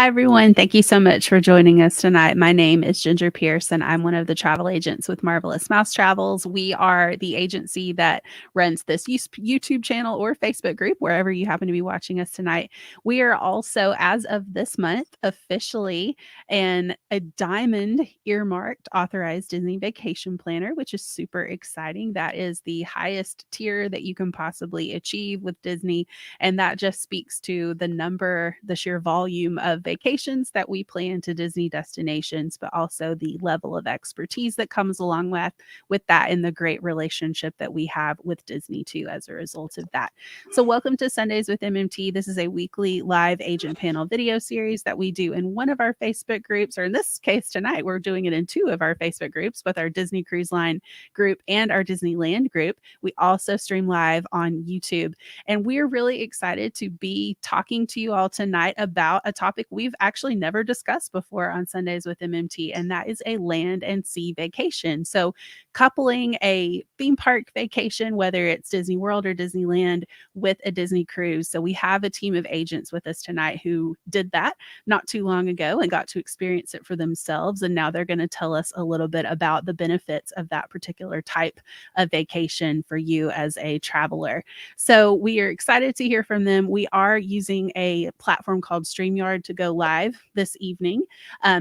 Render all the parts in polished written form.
Hi, everyone. Thank you so much for joining us tonight. My name is Ginger Pierce, and I'm one of the travel agents with Marvelous Mouse Travels. We are the agency that runs this YouTube channel or Facebook group, wherever you happen to be watching us tonight. We are also, as of this month, officially a diamond earmarked authorized Disney vacation planner, which is super exciting. That is the highest tier that you can possibly achieve with Disney. And that just speaks to the sheer volume of vacations that we plan to Disney destinations, but also the level of expertise that comes along with that and the great relationship that we have with Disney too as a result of that. So welcome to Sundays with MMT. This is a weekly live agent panel video series that we do in one of our Facebook groups, or in this case tonight, we're doing it in two of our Facebook groups, both our Disney Cruise Line group and our Disneyland group. We also stream live on YouTube. And we're really excited to be talking to you all tonight about a topic we've actually never discussed before on Sundays with MMT, and that is a land and sea vacation. So, coupling a theme park vacation, whether it's Disney World or Disneyland, with a Disney cruise. So, we have a team of agents with us tonight who did that not too long ago and got to experience it for themselves. And now they're going to tell us a little bit about the benefits of that particular type of vacation for you as a traveler. So we are excited to hear from them. We are using a platform called StreamYard to go live this evening.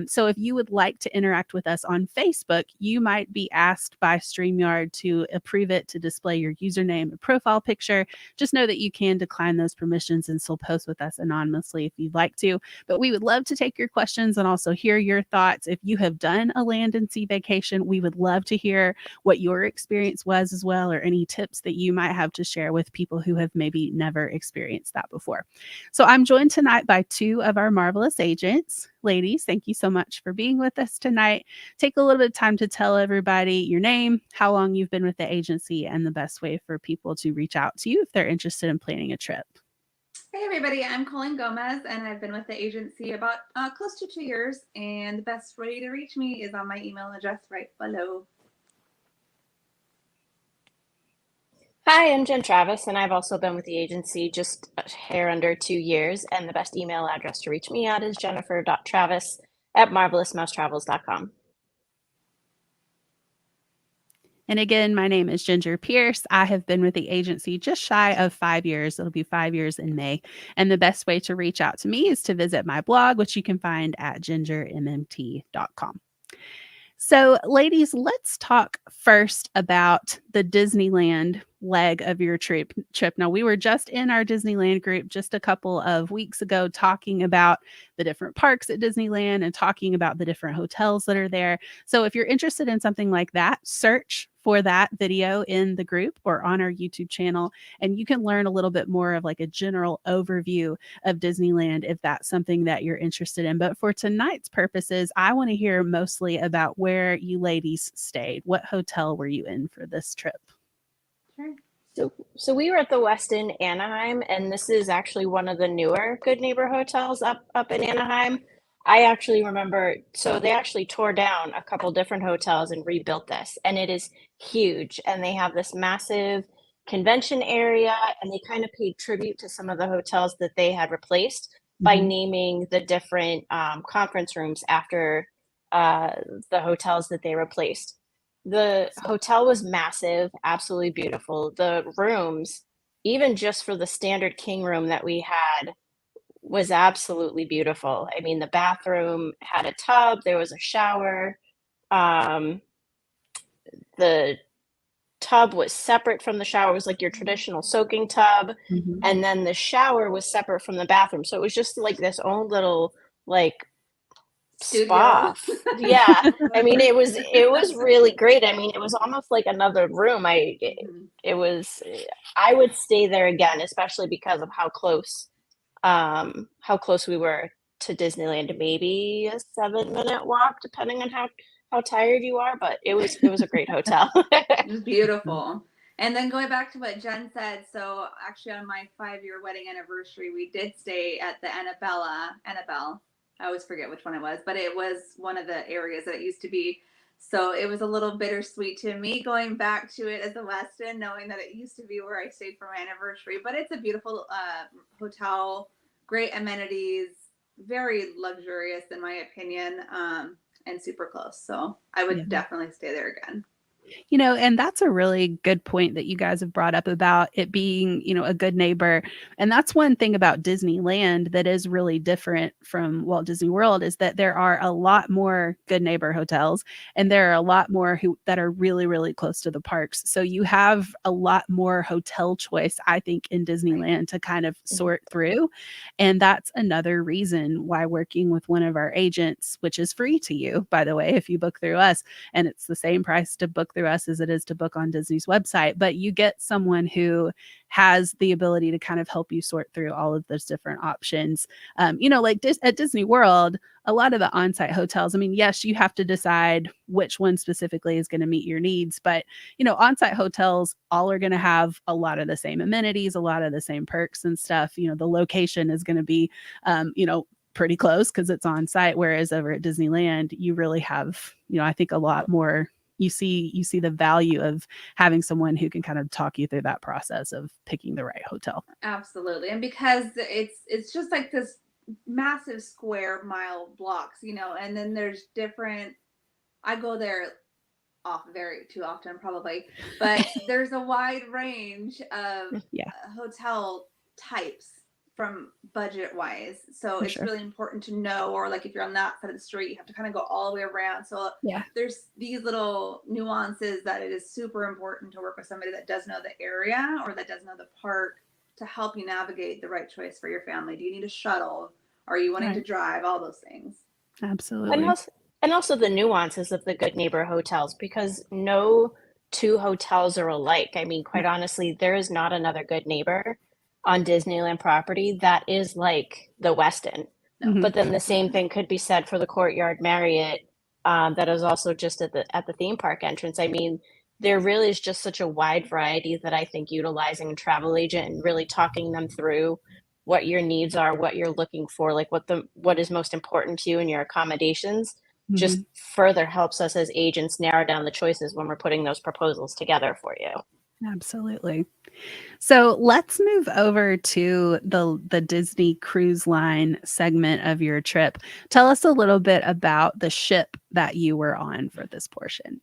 So if you would like to interact with us on Facebook, you might be asked by StreamYard to approve it to display your username and profile picture. Just know that you can decline those permissions and still post with us anonymously if you'd like to. But we would love to take your questions and also hear your thoughts. If you have done a land and sea vacation, we would love to hear what your experience was as well, or any tips that you might have to share with people who have maybe never experienced that before. So I'm joined tonight by two of our marvelous agents. Ladies, thank you so much for being with us tonight. Take a little bit of time to tell everybody your name, how long you've been with the agency, and the best way for people to reach out to you if they're interested in planning a trip. Hey everybody, I'm Colleen Gomez and I've been with the agency about close to 2 years, and the best way to reach me is on my email address right below. Hi, I'm Jen Travis, and I've also been with the agency just a hair under 2 years, and the best email address to reach me at is jennifer.travis@marvelousmousetravels.com. And again, my name is Ginger Pierce. I have been with the agency just shy of 5 years. It'll be 5 years in May. And the best way to reach out to me is to visit my blog, which you can find at gingermmt.com. So, ladies, let's talk first about the Disneyland leg of your trip. Now, we were just in our Disneyland group just a couple of weeks ago talking about the different parks at Disneyland and talking about the different hotels that are there. So, if you're interested in something like that, search for that video in the group or on our YouTube channel, and you can learn a little bit more of like a general overview of Disneyland if that's something that you're interested in. But for tonight's purposes, I want to hear mostly about where you ladies stayed. What hotel were you in for this trip? Sure. So we were at the Westin Anaheim, and this is actually one of the newer Good Neighbor hotels up in Anaheim. I actually remember, so they actually tore down a couple different hotels and rebuilt this, and it is huge. And they have this massive convention area, and they kind of paid tribute to some of the hotels that they had replaced by Mhm. naming the different conference rooms after uh, the hotels that they replaced. The hotel was massive, absolutely beautiful. The rooms, even just for the standard king room that we had, was absolutely beautiful. I mean, the bathroom had a tub, there was a shower. Um, the tub was separate from the shower. It was like your traditional soaking tub, Mhm. and then the shower was separate from the bathroom. So it was just like this own little like Studio. spa. Yeah. I mean, it was really great. I mean, it was almost like another room. It was I would stay there again, especially because of how close we were to Disneyland. Maybe a 7-minute walk, depending on how tired you are, but it was a great hotel. It was beautiful. And then going back to what Jen said, so actually on my 5-year wedding anniversary, we did stay at the Annabelle. I always forget which one it was, but it was one of the areas that it used to be. So it was a little bittersweet to me going back to it as a Westin, knowing that it used to be where I stayed for my anniversary. But it's a beautiful hotel, great amenities, very luxurious in my opinion, and super close. So I would Yeah. definitely stay there again. And that's a really good point that you guys have brought up about it being, a good neighbor. And that's one thing about Disneyland that is really different from Walt Disney World is that there are a lot more good neighbor hotels and there are a lot more that are really, really close to the parks. So you have a lot more hotel choice, I think, in Disneyland to kind of sort through. And that's another reason why working with one of our agents, which is free to you, by the way, if you book through us, and it's the same price to book through us as it is to book on Disney's website, but you get someone who has the ability to kind of help you sort through all of those different options. Like at Disney World, a lot of the on-site hotels, I mean, yes, you have to decide which one specifically is going to meet your needs, but on-site hotels all are going to have a lot of the same amenities, a lot of the same perks and stuff. The location is going to be, pretty close because it's on site. Whereas over at Disneyland, you really have, I think a lot more. You see the value of having someone who can kind of talk you through that process of picking the right hotel. Absolutely. And because it's just like this massive square mile blocks, and then there's different, I go there very too often probably, but there's a wide range of hotel types from budget wise. So it's really important to know, or like if you're on that side of the street, you have to kind of go all the way around. So there's these little nuances that it is super important to work with somebody that does know the area or that does know the park to help you navigate the right choice for your family. Do you need a shuttle? Are you wanting to drive? All those things. Absolutely. And also the nuances of the good neighbor hotels, because no two hotels are alike. I mean, quite honestly, there is not another good neighbor on Disneyland property that is like the Westin. But then the same thing could be said for the Courtyard Marriott, that is also just at the theme park entrance. I mean, there really is just such a wide variety that I think utilizing a travel agent and really talking them through what your needs are, what you're looking for, like what is most important to you in your accommodations, just further helps us as agents narrow down the choices when we're putting those proposals together for you. Absolutely. So let's move over to the Disney Cruise Line segment of your trip. Tell us a little bit about the ship that you were on for this portion.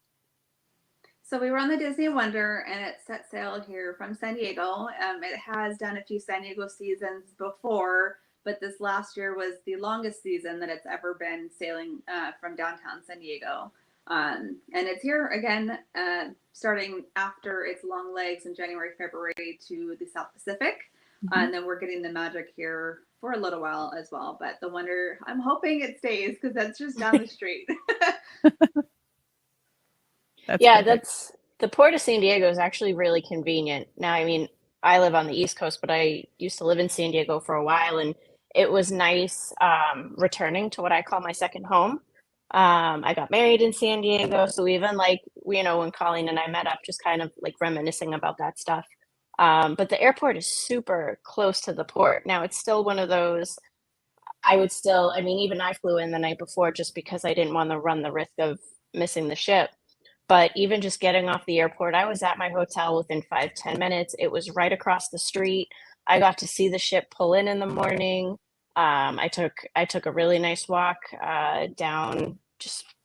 So we were on the Disney Wonder, and it set sail here from San Diego. It has done a few San Diego seasons before, but this last year was the longest season that it's ever been sailing from downtown San Diego. And it's here again, starting after its long legs in January, February to the South Pacific. And then we're getting the Magic here for a little while as well. But the Wonder, I'm hoping it stays because that's just down the street. That's the Port of San Diego is actually really convenient. Now, I mean, I live on the East Coast, but I used to live in San Diego for a while, and it was nice returning to what I call my second home. I got married in San Diego, so even when Colleen and I met up, just kind of like reminiscing about that stuff. But the airport is super close to the port. Now, it's still one of those, even I flew in the night before just because I didn't want to run the risk of missing the ship. But even just getting off the airport, I was at my hotel within 5-10 minutes. It was right across the street. I got to see the ship pull in the morning. I took a really nice walk down,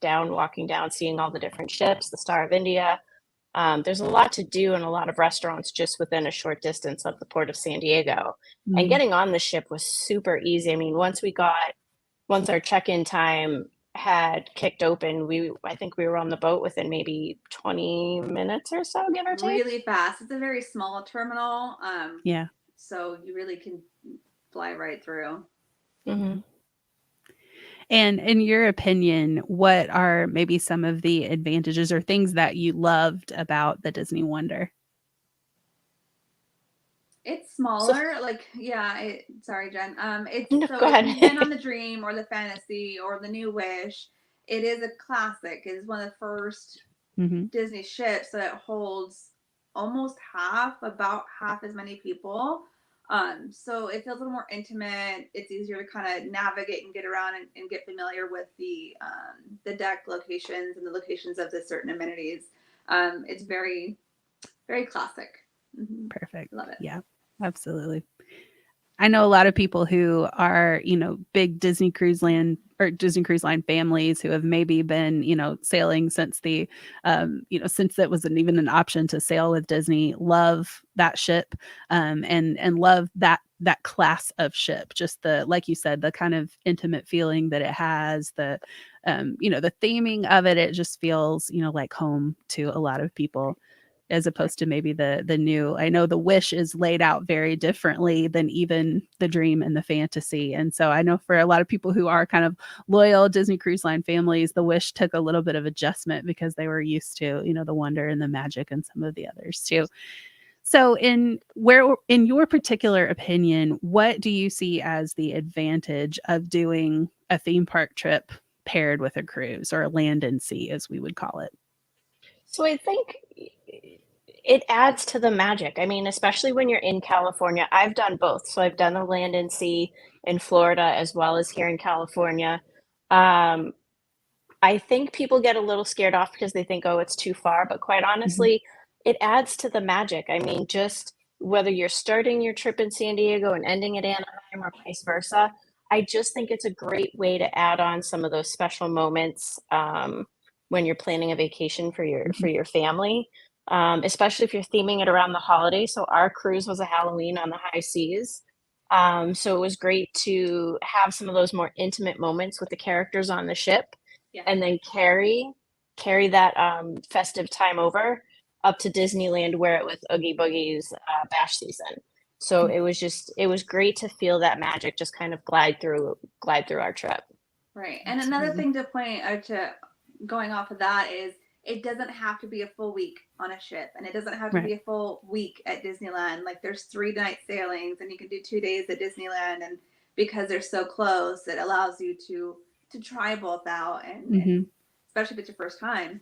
walking down, seeing all the different ships, the Star of India. There's a lot to do and a lot of restaurants just within a short distance of the Port of San Diego. And getting on the ship was super easy. I mean, once our check-in time had kicked open, I think we were on the boat within maybe 20 minutes or so, give or take. Really fast. It's a very small terminal. So you really can fly right through. Mm-hmm. And in your opinion, what are maybe some of the advantages or things that you loved about the Disney Wonder? It's smaller, sorry, Jen. Go ahead. If you've been on the Dream or the Fantasy or the New Wish, it is a classic. It is one of the first Disney ships that holds about half as many people. So it feels a little more intimate. It's easier to kind of navigate and get around and get familiar with the deck locations and the locations of the certain amenities. It's very, very classic. Perfect. Love it. Yeah, absolutely. I know a lot of people who are, you know, big Disney Cruise Line families who have maybe been, you know, sailing since you know, since it wasn't even an option to sail with Disney, love that ship, and love that class of ship. Just the, like you said, the kind of intimate feeling that it has, you know, the theming of it, it just feels, you know, like home to a lot of people, as opposed to maybe the new. I know the Wish is laid out very differently than even the Dream and the Fantasy. And so I know for a lot of people who are kind of loyal Disney Cruise Line families, the Wish took a little bit of adjustment because they were used to, you know, the wonder and the magic and some of the others too. So in your particular opinion, what do you see as the advantage of doing a theme park trip paired with a cruise, or a land and sea as we would call it? So I think it adds to the magic. I mean, especially when you're in California. I've done both. So I've done the land and sea in Florida as well as here in California. Um, I think people get a little scared off because they think, oh, it's too far. But quite Mhm. honestly, it adds to the magic. I mean, just whether you're starting your trip in San Diego and ending at Anaheim or vice versa, I just think it's a great way to add on some of those special moments when you're planning a vacation for Mhm. your family, especially if you're theming it around the holidays. So our cruise was a Halloween on the high seas. So it was great to have some of those more intimate moments with the characters on the ship Yeah. and then carry that, festive time over up to Disneyland where it was Oogie Boogie's, bash season. So it was great to feel that magic just kind of glide through our trip. Right. And another Absolutely. thing to point out, to going off of that, is it doesn't have to be a full week on a ship, and it doesn't have to Right. be a full week at Disneyland. Like, there's 3 night sailings and you can do 2 days at Disneyland, and because they're so close, it allows you to try both out, and Hmm. especially if it's your first time.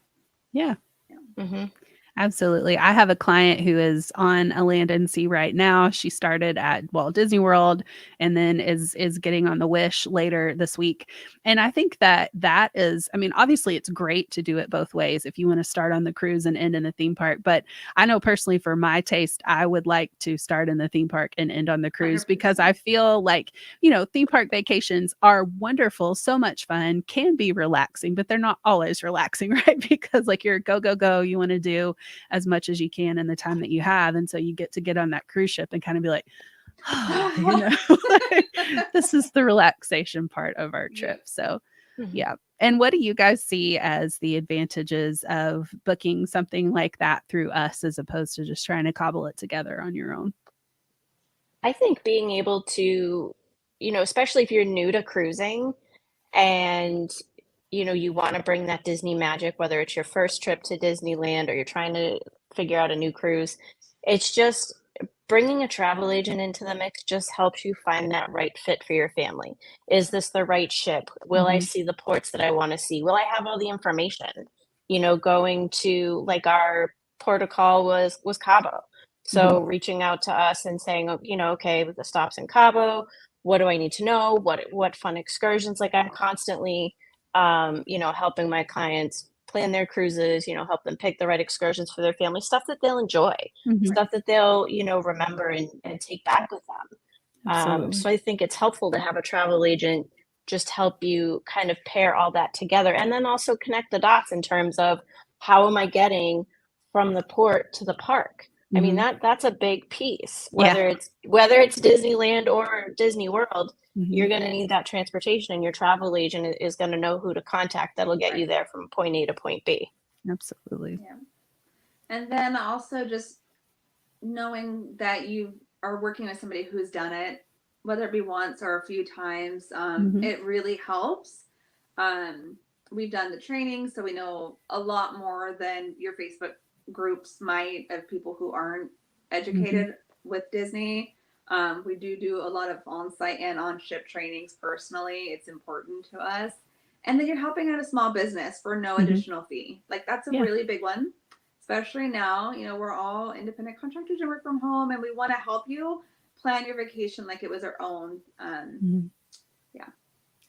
Yeah. Yeah. Mhm. Absolutely. I have a client who is on a land and sea right now. She started at Walt Disney World and then is getting on the Wish later this week. And I think that is, I mean, obviously it's great to do it both ways if you want to start on the cruise and end in the theme park. But I know personally for my taste, I would like to start in the theme park and end on the cruise, because 100%. I feel like, you know, theme park vacations are wonderful, so much fun, can be relaxing, but they're not always relaxing, right? Because like you're go, go, go, you want to do as much as you can in the time that you have. And so you get on that cruise ship and kind of be like, oh, you know, like, this is the relaxation part of our Yeah. trip. So, Mhm. yeah. And what do you guys see as the advantages of booking something like that through us as opposed to just trying to cobble it together on your own? I think being able to, especially if you're new to cruising and, you wanna bring that Disney magic, whether it's your first trip to Disneyland or you're trying to figure out a new cruise, it's just bringing a travel agent into the mix just helps you find that right fit for your family. Is this the right ship? Will I Hmm. see the ports that I wanna see? Will I have all the information? Going to like, our port of call was Cabo. Hmm. So reaching out to us and saying, "Oh, okay, with the stops in Cabo, what do I need to know? What fun excursions?" Like, I'm constantly, helping my clients plan their cruises, help them pick the right excursions for their family, stuff that they'll enjoy, Hmm. Right. stuff that they'll, remember and take back with them. Absolutely. So I think it's helpful to have a travel agent just help you kind of pair all that together and then also connect the dots in terms of how am I getting from the port to the park? I mean, Hmm. that's a big piece. Yeah. Whether it's Disneyland or Disney World, Hmm. you're gonna need that transportation, and your travel agent is gonna know who to contact that'll get Right. you there from point A to point B. Absolutely. Yeah. And then also just knowing that you are working with somebody who's done it, whether it be once or a few times, Hmm. it really helps. Um, we've done the training, so we know a lot more than your Facebook groups might, of people who aren't Hmm. educated with Disney. We do a lot of on-site and on-ship trainings personally. It's important to us. And then you're helping out a small business for no Hmm. additional fee. Like, that's a Yeah. really big one, especially now. We're all independent contractors and work from home, and we want to help you plan your vacation like it was our own. Mhm. Yeah.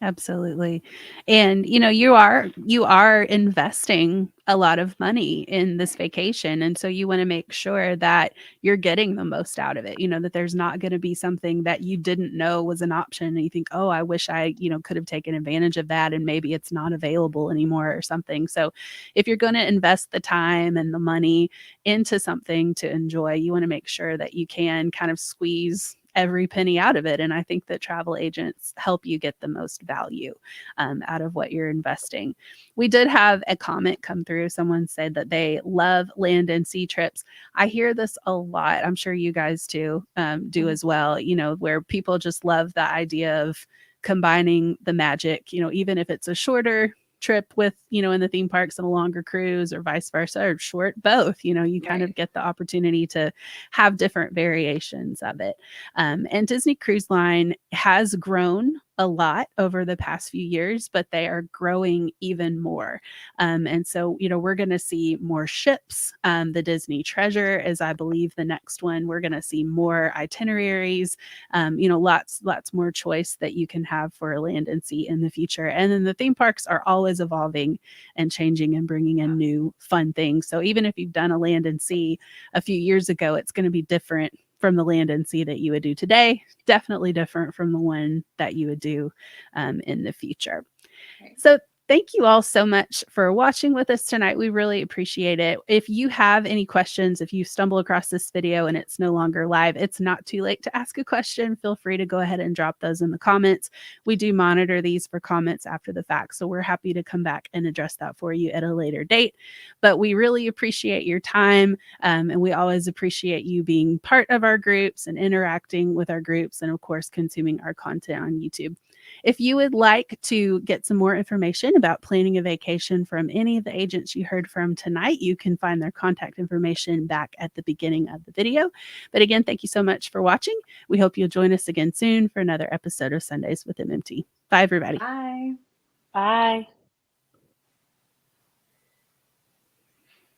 Absolutely. And you are investing a lot of money in this vacation. And so you want to make sure that you're getting the most out of it, that there's not going to be something that you didn't know was an option. And you think, oh, I wish I, could have taken advantage of that. And maybe it's not available anymore or something. So if you're going to invest the time and the money into something to enjoy, you want to make sure that you can kind of squeeze every penny out of it. And I think that travel agents help you get the most value out of what you're investing. We did have a comment come through. Someone said that they love land and sea trips. I hear this a lot. I'm sure you guys do as well, where people just love the idea of combining the magic, even if it's a shorter trip with, in the theme parks and a longer cruise or vice versa, or short, both, you kind of get the opportunity to have different variations of it. And Disney Cruise Line has grown a lot over the past few years, but they are growing even more. And so, we're going to see more ships. The Disney Treasure is, I believe, the next one. We're going to see more itineraries, lots more choice that you can have for land and sea in the future. And then the theme parks are always evolving and changing and bringing in new fun things. So even if you've done a land and sea a few years ago, it's going to be different from the land and sea that you would do today, definitely different from the one that you would do in the future. Okay. So thank you all so much for watching with us tonight. We really appreciate it. If you have any questions, if you stumble across this video and it's no longer live, it's not too late to ask a question. Feel free to go ahead and drop those in the comments. We do monitor these for comments after the fact, so we're happy to come back and address that for you at a later date. But we really appreciate your time, and we always appreciate you being part of our groups and interacting with our groups, and of course, consuming our content on YouTube. If you would like to get some more information about planning a vacation from any of the agents you heard from tonight, you can find their contact information back at the beginning of the video. But again, thank you so much for watching. We hope you'll join us again soon for another episode of Sundays with MMT. Bye, everybody. Bye. Bye.